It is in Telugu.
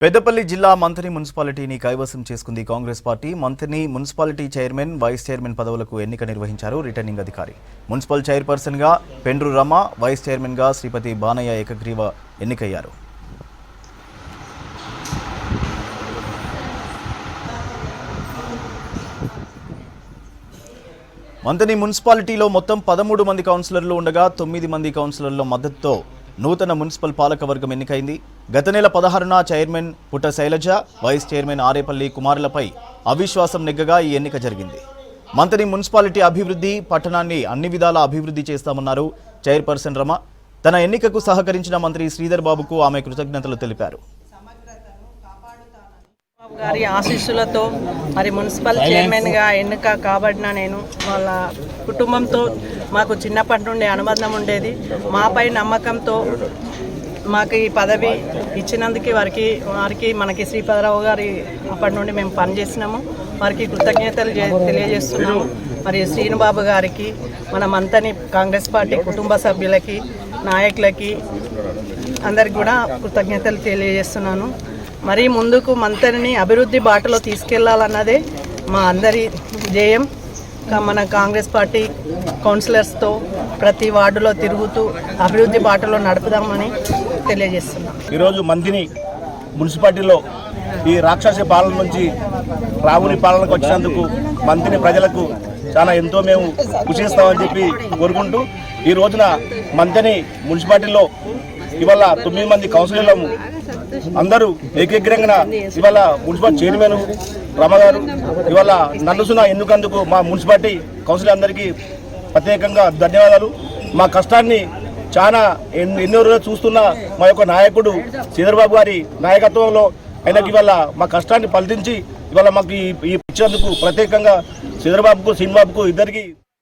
పెద్దపల్లి జిల్లా మంథని మున్సిపాలిటీని కైవసం చేసుకుంది Congress party. Manthani municipality chairman, vice chairman పదవులకు ఎన్నిక నిర్వహించారు రిటర్నింగ్ అధికారి. మున్సిపల్ చైర్పర్సన్ గా పెండ్రు రమ, వైస్ చైర్మన్ గా శ్రీపతి బానయ్య ఏకగ్రీవ ఎన్నికయ్యారు. మంథని మున్సిపాలిటీలో మొత్తం 13 మంది కౌన్సిలర్లు ఉండగా 9 మంది కౌన్సిలర్ల మద్దతుతో నూతన మున్సిపల్ పాలకవర్గం ఎన్నికైంది. గత నెల 16న చైర్మన్ పుట్ట శైలజ, వైస్ చైర్మన్ ఆరేపల్లి కుమారులపై అవిశ్వాసం నెగ్గగా ఈ ఎన్నిక జరిగింది. మంథని మున్సిపాలిటీ అభివృద్ధి, పట్టణాన్ని అన్ని విధాలా అభివృద్ధి చేస్తామన్నారు చైర్పర్సన్ రమ. తన ఎన్నికకు సహకరించిన మంత్రి శ్రీధర్ బాబుకు ఆమె కృతజ్ఞతలు తెలిపారు. గారి ఆశీస్సులతో మరి మున్సిపల్ చైర్మన్గా ఎన్నిక కాబడిన నేను వాళ్ళ కుటుంబంతో మాకు చిన్నప్పటి నుండి అనుబంధం ఉండేది. మాపై నమ్మకంతో మాకు ఈ పదవి ఇచ్చినందుకు వారికి మనకి శ్రీపతిరావు గారి అప్పటి నుండి మేము పనిచేసినాము. వారికి కృతజ్ఞతలు తెలియజేస్తున్నాము. మరి శ్రీనుబాబు గారికి, మన మంథని కాంగ్రెస్ పార్టీ కుటుంబ సభ్యులకి, నాయకులకి అందరికి కూడా కృతజ్ఞతలు తెలియజేస్తున్నాను. మరి ముందుకు మంథనిని అభివృద్ధి బాటలో తీసుకెళ్లాలన్నదే మా అందరి ధ్యేయం. మన కాంగ్రెస్ పార్టీ కౌన్సిలర్స్తో ప్రతి వార్డులో తిరుగుతూ అభివృద్ధి బాటలో నడుపుదామని తెలియజేస్తున్నాం. ఈరోజు మంథని మున్సిపాలిటీలో ఈ రాక్షస పాలన నుంచి రాముని పాలనకు వచ్చినందుకు మంథని ప్రజలకు చాలా ఎంతో మేము కృషిస్తామని చెప్పి కోరుకుంటూ ఈ రోజున మంథని మున్సిపాలిటీలో ఇవాళ 9 మంది కౌన్సిలర్లు అందరూ ఏకగ్రంగా ఇవాళ మున్సిపల్ చైర్మన్ రమగారు ఇవాళ నన్నుసున ఎన్నుకందుకు మా మున్సిపాలిటీ కౌన్సిలర్ అందరికీ ప్రత్యేకంగా ధన్యవాదాలు. మా కష్టాన్ని చాలా ఎన్నో రోజులు చూస్తున్న మా యొక్క నాయకుడు శ్రీధర్బాబు గారి నాయకత్వంలో ఆయనకి ఇవాళ మా కష్టాన్ని ఫలించి ఇవాళ మాకు ఈ ఇచ్చినందుకు ప్రత్యేకంగా శ్రీధర్బాబుకు, శ్రీనిబాబుకు ఇద్దరికి